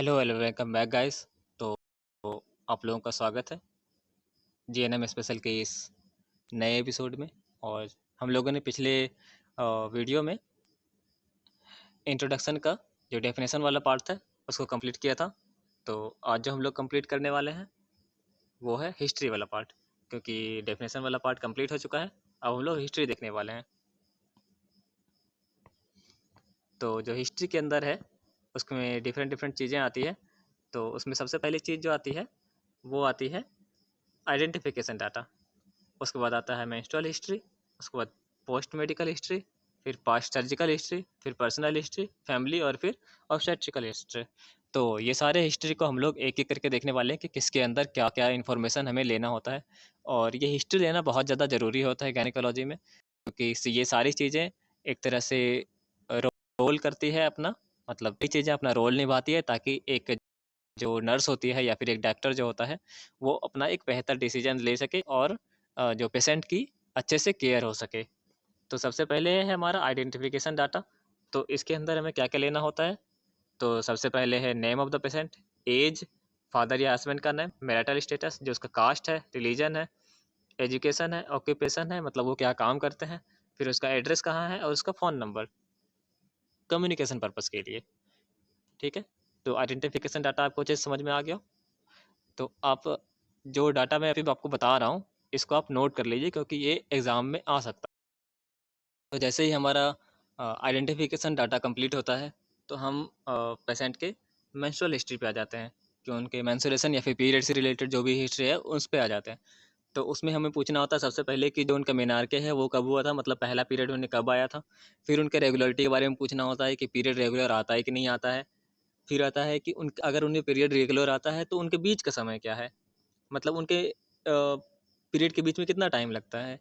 Hello hello welcome back guys. तो आप लोगों का स्वागत है जीएनएम स्पेशल के इस नए एपिसोड में। और हम लोगों ने पिछले वीडियो में इंट्रोडक्शन का जो डेफिनेशन वाला पार्ट था उसको कंप्लीट किया था। तो आज जो हम लोग कंप्लीट करने वाले हैं वो है हिस्ट्री वाला पार्ट, क्योंकि डेफिनेशन वाला पार्ट कंप्लीट हो चुका है। अब हम लोग हिस्ट्री देखने वाले हैं। तो जो हिस्ट्री के अंदर है उसमें डिफरेंट डिफरेंट चीज़ें आती है। तो उसमें सबसे पहली चीज़ जो आती है वो आती है आइडेंटिफिकेशन डाटा। उसके बाद आता है मेंस्ट्रुअल हिस्ट्री, उसके बाद पोस्ट मेडिकल हिस्ट्री, फिर पास्ट सर्जिकल हिस्ट्री, फिर पर्सनल हिस्ट्री, फैमिली और फिर ऑब्स्टेट्रिकल हिस्ट्री। तो ये सारे हिस्ट्री को हम लोग एक एक करके देखने वाले हैं कि किसके अंदर क्या क्या इन्फॉर्मेशन हमें लेना होता है। और ये हिस्ट्री लेना बहुत ज़्यादा ज़रूरी होता है गायनेकोलॉजी में, क्योंकि ये सारी चीज़ें एक तरह से रोल करती है अपना, मतलब ये चीज़ें अपना रोल निभाती है ताकि एक जो नर्स होती है या फिर एक डॉक्टर जो होता है वो अपना एक बेहतर डिसीजन ले सके और जो पेशेंट की अच्छे से केयर हो सके। तो सबसे पहले है हमारा आइडेंटिफिकेशन डाटा। तो इसके अंदर हमें क्या क्या लेना होता है? तो सबसे पहले है name of the patient, age, father या हस्बैंड का नेम, मैरिटल स्टेटस जो उसका कास्ट है, रिलीजन है, एजुकेशन है, ऑक्यूपेशन है मतलब वो क्या काम करते हैं, फिर उसका एड्रेस कहाँ है और उसका फ़ोन नंबर कम्युनिकेशन पर्पज़ के लिए। ठीक है। तो आइडेंटिफिकेशन डाटा आपको अच्छे से समझ में आ गया। तो आप जो डाटा मैं अभी आपको बता रहा हूँ इसको आप नोट कर लीजिए, क्योंकि ये एग्ज़ाम में आ सकता है। तो जैसे ही हमारा आइडेंटिफिकेशन डाटा कंप्लीट होता है तो हम पेशेंट के मेंस्ट्रुअल हिस्ट्री पे आ जाते हैं कि उनके मेंस्ट्रुएशन या फिर पीरियड से रिलेटेड जो भी हिस्ट्री है उस पे आ जाते हैं। तो उसमें हमें पूछना होता है सबसे पहले कि जो उनका मेनार्के है वो कब हुआ था, मतलब पहला पीरियड उन्हें कब आया था। फिर उनके रेगुलरिटी के बारे में पूछना होता है कि पीरियड रेगुलर आता है कि नहीं आता है। फिर आता है कि उन अगर उन्हें पीरियड रेगुलर आता है तो उनके बीच का समय क्या है, मतलब उनके पीरियड के बीच में कितना टाइम लगता है,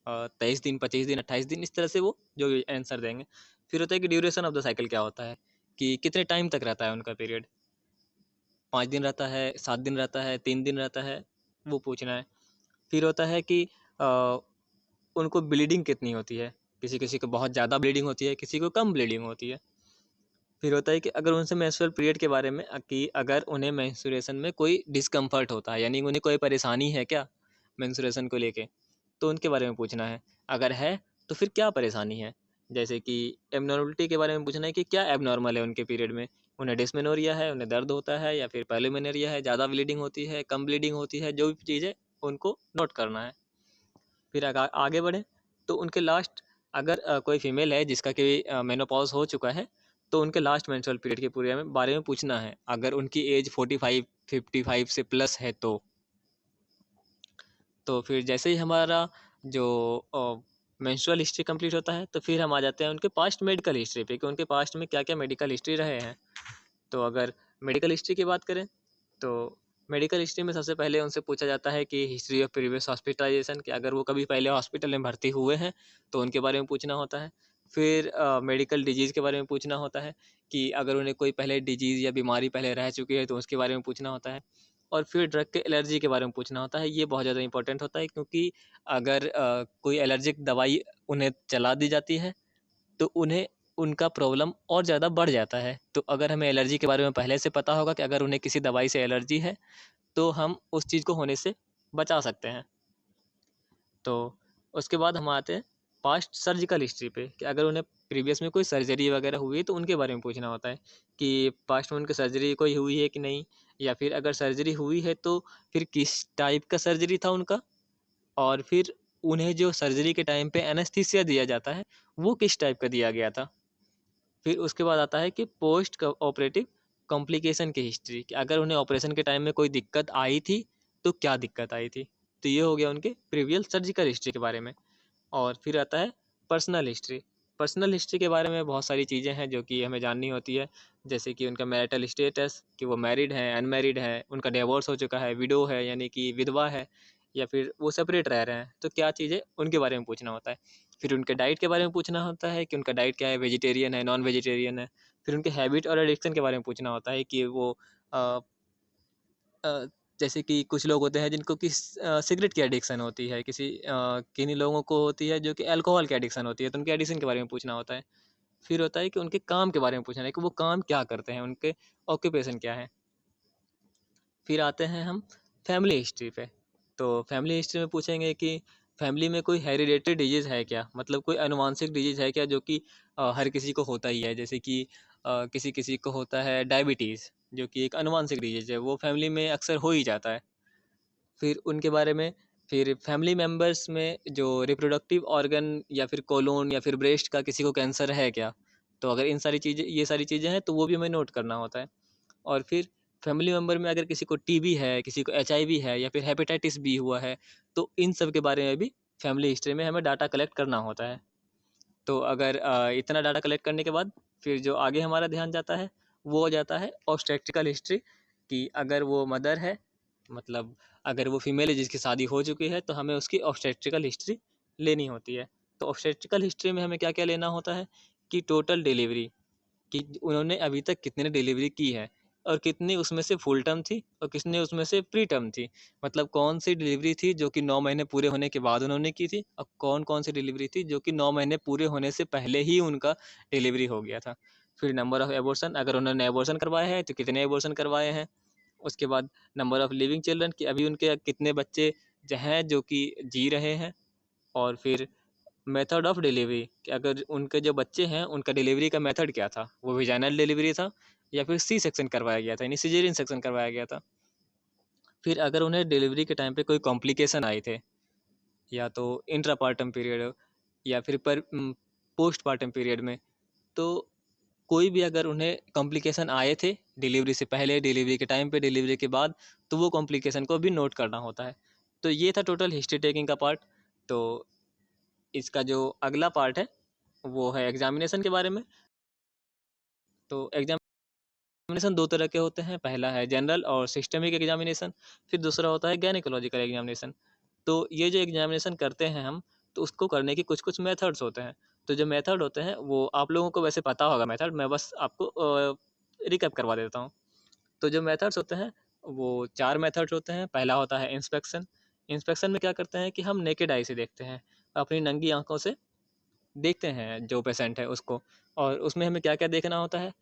23 दिन, 25 दिन, 28 दिन, इस तरह से वो जो भी आंसर देंगे। फिर होता है कि ड्यूरेशन ऑफ द साइकिल क्या होता है, कि कितने टाइम तक रहता है उनका पीरियड, 5 दिन रहता है, 7 दिन रहता है, 3 दिन रहता है, वो पूछना है। फिर होता है कि अ, उनको ब्लीडिंग कितनी होती है, किसी किसी को बहुत ज़्यादा ब्लीडिंग होती है, किसी को कम ब्लीडिंग होती है। फिर होता है कि अगर उनसे मेंस्ट्रुअल पीरियड के बारे में कि अगर उन्हें मेंस्ट्रुएशन में कोई डिस्कम्फर्ट होता है, यानी उन्हें कोई परेशानी है क्या मेंस्ट्रुएशन को लेके, तो उनके बारे में पूछना है। अगर है तो फिर क्या परेशानी है, जैसे कि एबनॉर्मलिटी के बारे में पूछना है कि क्या एबनॉर्मल है उनके पीरियड में, उन्हें डिस्मेनोरिया है, उन्हें दर्द होता है या फिर पॉलीमेनोरिया है, ज़्यादा ब्लीडिंग होती है, कम ब्लीडिंग होती है, जो भी चीज़ें उनको नोट करना है। फिर आगे बढ़ें तो उनके लास्ट, अगर कोई फीमेल है जिसका कि मेनोपॉज हो चुका है तो उनके लास्ट मेंस्ट्रुअल पीरियड के पूरे में बारे में पूछना है, अगर उनकी एज 45-55 से प्लस है तो फिर जैसे ही हमारा जो मेंस्ट्रुअल हिस्ट्री कंप्लीट होता है तो फिर हम आ जाते हैं उनके पास्ट मेडिकल हिस्ट्री पे कि उनके पास्ट में क्या क्या मेडिकल हिस्ट्री रहे हैं। तो अगर मेडिकल हिस्ट्री की बात करें तो मेडिकल हिस्ट्री में सबसे पहले उनसे पूछा जाता है कि हिस्ट्री ऑफ प्रीवियस हॉस्पिटलाइजेशन, कि अगर वो कभी पहले हॉस्पिटल में भर्ती हुए हैं तो उनके बारे में पूछना होता है। फिर मेडिकल डिजीज़ के बारे में पूछना होता है कि अगर उन्हें कोई पहले डिजीज़ या बीमारी पहले रह चुकी है तो उसके बारे में पूछना होता है। और फिर ड्रग के एलर्जी के बारे में पूछना होता है। ये बहुत ज़्यादा इंपॉर्टेंट होता है, क्योंकि अगर कोई एलर्जिक दवाई उन्हें चला दी जाती है तो उन्हें उनका प्रॉब्लम और ज़्यादा बढ़ जाता है। तो अगर हमें एलर्जी के बारे में पहले से पता होगा कि अगर उन्हें किसी दवाई से एलर्जी है तो हम उस चीज़ को होने से बचा सकते हैं। तो उसके बाद हम आते हैं पास्ट सर्जिकल हिस्ट्री पे कि अगर उन्हें प्रीवियस में कोई सर्जरी वगैरह हुई है तो उनके बारे में पूछना होता है कि पास्ट में उनकी सर्जरी कोई हुई है कि नहीं, या फिर अगर सर्जरी हुई है तो फिर किस टाइप का सर्जरी था उनका, और फिर उन्हें जो सर्जरी के टाइम पे एनेस्थीसिया दिया जाता है वो किस टाइप का दिया गया था। फिर उसके बाद आता है कि पोस्ट ऑपरेटिव कॉम्प्लिकेशन की हिस्ट्री, कि अगर उन्हें ऑपरेशन के टाइम में कोई दिक्कत आई थी तो क्या दिक्कत आई थी। तो ये हो गया उनके प्रीवियस सर्जिकल हिस्ट्री के बारे में। और फिर आता है पर्सनल हिस्ट्री। पर्सनल हिस्ट्री के बारे में बहुत सारी चीज़ें हैं जो कि हमें जाननी होती है, जैसे कि उनका मैरिटल स्टेटस, कि वो मैरिड हैं, अनमैरिड हैं, उनका डिवोर्स हो चुका है, विडो है यानी कि विधवा है, या फिर वो सेपरेट रह रहे हैं, तो क्या चीज़ें उनके बारे में पूछना होता है। फिर उनके डाइट के बारे में पूछना होता है कि उनका डाइट क्या है, वेजिटेरियन है, नॉन वेजिटेरियन है। फिर उनके हैबिट और एडिक्शन के बारे में पूछना होता है कि वो अ, अ, जैसे कि कुछ लोग होते हैं जिनको कि सिगरेट की एडिक्शन होती है, किन्हीं लोगों को होती है जो कि अल्कोहल की एडिक्शन होती है, तो उनके एडिक्शन के बारे में पूछना होता है। फिर होता है कि उनके काम के बारे में पूछना है कि वो काम क्या करते हैं, उनके ऑक्यूपेशन क्या है। फिर आते हैं हम फैमिली हिस्ट्री पे। तो फैमिली हिस्ट्री में पूछेंगे कि फैमिली में कोई हेरिडेटरी डिजीज़ है क्या, मतलब कोई आनुवांशिक डिजीज़ है क्या जो कि हर किसी को होता ही है। जैसे कि किसी किसी को होता है डायबिटीज़, जो कि एक आनुवांशिक डिजीज़ है, वो फैमिली में अक्सर हो ही जाता है। फिर उनके बारे में, फिर फैमिली मेम्बर्स में जो रिप्रोडक्टिव ऑर्गन या फिर कोलोन या फिर ब्रेस्ट का किसी को कैंसर है क्या, तो अगर इन सारी चीज़ें, ये सारी चीज़ें हैं तो वो भी हमें नोट करना होता है। और फिर फैमिली मेम्बर में अगर किसी को टीबी है, किसी को एचआईवी है या फिर हेपेटाइटिस बी हुआ है, तो इन सब के बारे में भी फैमिली हिस्ट्री में हमें डाटा कलेक्ट करना होता है। तो अगर इतना डाटा कलेक्ट करने के बाद फिर जो आगे हमारा ध्यान जाता है वो हो जाता है ऑब्स्टेट्रिकल हिस्ट्री, कि अगर वो मदर है, मतलब अगर वो फीमेल है जिसकी शादी हो चुकी है, तो हमें उसकी ऑब्स्टेट्रिकल हिस्ट्री लेनी होती है। तो ऑब्स्टेट्रिकल हिस्ट्री में हमें क्या क्या लेना होता है कि टोटल डिलीवरी, कि उन्होंने अभी तक कितने डिलीवरी की है, और कितनी उसमें से फुल टर्म थी और कितनी उसमें से प्री टर्म थी। मतलब कौन सी डिलीवरी थी जो कि 9 महीने पूरे होने के बाद उन्होंने की थी, और कौन कौन सी डिलीवरी थी जो कि 9 महीने पूरे होने से पहले ही उनका डिलीवरी हो गया था। फिर नंबर ऑफ़ एबॉर्शन, अगर उन्होंने एबॉर्शन करवाए हैं तो कितने एबॉर्शन करवाए हैं। उसके बाद नंबर ऑफ़ लिविंग चिल्ड्रन, कि अभी उनके कितने बच्चे हैं जो कि जी रहे हैं। और फिर मेथड ऑफ डिलीवरी, कि अगर उनके जो बच्चे हैं उनका डिलीवरी का मेथड क्या था, वो वेजाइनल डिलीवरी था या फिर सी सेक्शन करवाया गया था, यानी सिजेरियन सेक्शन करवाया गया था। फिर अगर उन्हें डिलीवरी के टाइम पे कोई कॉम्प्लिकेशन आए थे, या तो इंट्रापार्टम पीरियड या फिर पोस्टपार्टम पीरियड में, तो कोई भी अगर उन्हें कॉम्प्लिकेशन आए थे डिलीवरी से पहले, डिलीवरी के टाइम पे, डिलीवरी के बाद, तो वो कॉम्प्लिकेशन को भी नोट करना होता है। तो ये था टोटल हिस्ट्री टेकिंग का पार्ट। तो इसका जो अगला पार्ट है वो है एग्जामिनेशन के बारे में। तो एग्जामिनेशन दो तरह के होते हैं, पहला है जनरल और सिस्टमिक एग्जामिनेशन, फिर दूसरा होता है गायनेकोलॉजिकल एग्जामिनेशन। तो ये जो एग्जामिनेशन करते हैं हम, तो उसको करने की कुछ कुछ मेथड्स होते हैं। तो जो मेथड होते हैं वो आप लोगों को वैसे पता होगा मेथड, मैं बस आपको रिकैप करवा देता हूँ। तो जो मेथड्स होते हैं वो 4 मेथड्स होते हैं। पहला होता है इंस्पेक्शन। इंस्पेक्शन में क्या करते हैं कि हम नेकेड आई से देखते हैं, अपनी नंगी आँखों से देखते हैं जो पेशेंट है उसको। और उसमें हमें क्या-क्या देखना होता है,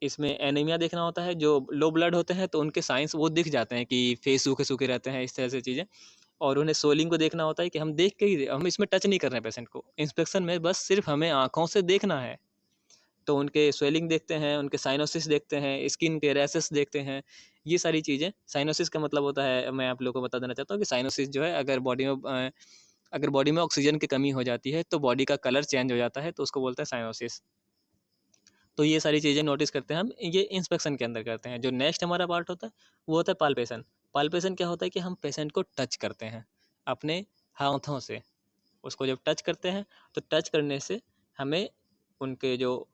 इसमें एनीमिया देखना होता है, जो लो ब्लड होते हैं तो उनके साइंस वो दिख जाते हैं कि फेस सूखे-सूखे रहते हैं, इस तरह से चीज़ें। और उन्हें स्वेलिंग को देखना होता है कि हम देख के ही, हम इसमें टच नहीं कर रहे हैं पेशेंट को। इंस्पेक्शन में बस सिर्फ हमें आँखों से देखना है। तो उनके स्वेलिंग देखते हैं, उनके साइनोसिस देखते हैं, स्किन के रैशेस देखते हैं, ये सारी चीज़ें। साइनोसिस का मतलब होता है, मैं आप लोगों को बता देना चाहता हूँ कि साइनोसिस जो है, अगर बॉडी में ऑक्सीजन की कमी हो जाती है तो बॉडी का कलर चेंज हो जाता है, तो उसको बोलते हैं साइनोसिस। तो ये सारी चीज़ें नोटिस करते हैं हम, ये इंस्पेक्शन के अंदर करते हैं। जो नेक्स्ट हमारा पार्ट होता है वो होता है पाल्पेशन। पाल्पेशन क्या होता है कि हम पेशेंट को टच करते हैं अपने हाथों से। उसको जब टच करते हैं तो टच करने से हमें उनके जो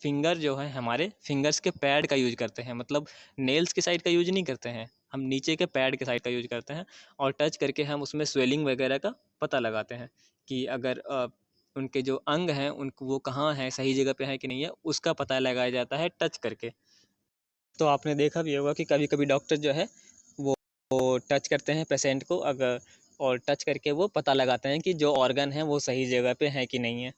फिंगर जो है, हमारे फिंगर्स के पैड का यूज करते हैं, मतलब नेल्स की साइड का यूज नहीं करते हैं, हम नीचे के पैड के साइड का यूज करते हैं। और टच करके हम उसमें स्वेलिंग वगैरह का पता लगाते हैं, कि अगर उनके जो अंग हैं उनको, वो कहाँ हैं, सही जगह पे हैं कि नहीं है, उसका पता लगाया जाता है टच करके। तो आपने देखा भी होगा कि कभी कभी डॉक्टर जो है वो टच करते हैं पेशेंट को, अगर और टच करके वो पता लगाते हैं कि जो ऑर्गन है वो सही जगह पे है कि नहीं है।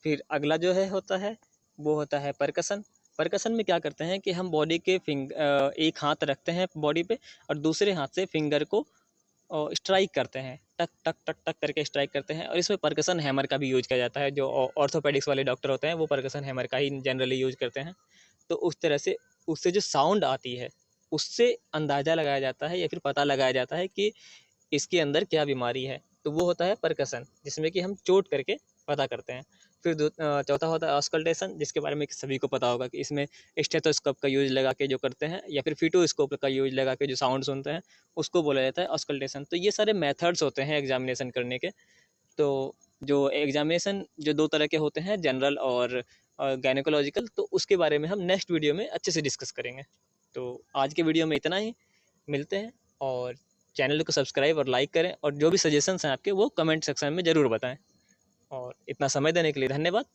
फिर अगला जो है होता है वो होता है परकसन। परकसन में क्या करते हैं कि हम बॉडी के एक हाथ रखते हैं बॉडी पे, और दूसरे हाथ से फिंगर को स्ट्राइक करते हैं, टक टक टक टक करके स्ट्राइक करते हैं। और इसमें परकसन हैमर का भी यूज किया जाता है। जो ऑर्थोपेडिक्स वाले डॉक्टर होते हैं वो परकसन हैमर का ही जनरली यूज करते हैं। तो उस तरह से उससे जो साउंड आती है उससे अंदाज़ा लगाया जाता है या फिर पता लगाया जाता है कि इसके अंदर क्या बीमारी है। तो वो होता है परकसन, जिसमें कि हम चोट करके पता करते हैं। फिर चौथा होता है ऑस्कल्टेशन, जिसके बारे में सभी को पता होगा कि इसमें स्टेथोस्कोप का यूज लगा के जो करते हैं, या फिर फीटोस्कोप का यूज लगा के जो साउंड सुनते हैं, उसको बोला जाता है ऑस्कल्टेशन। तो ये सारे मेथड्स होते हैं एग्जामिनेशन करने के। तो जो एग्जामिनेशन जो दो तरह के होते हैं, जनरल और गायनेकोलॉजिकल, तो उसके बारे में हम नेक्स्ट वीडियो में अच्छे से डिस्कस करेंगे। तो आज के वीडियो में इतना ही, मिलते हैं। और चैनल को सब्सक्राइब और लाइक करें, और जो भी सजेशंस हैं आपके वो कमेंट सेक्शन में ज़रूर बताएं। और इतना समय देने के लिए धन्यवाद।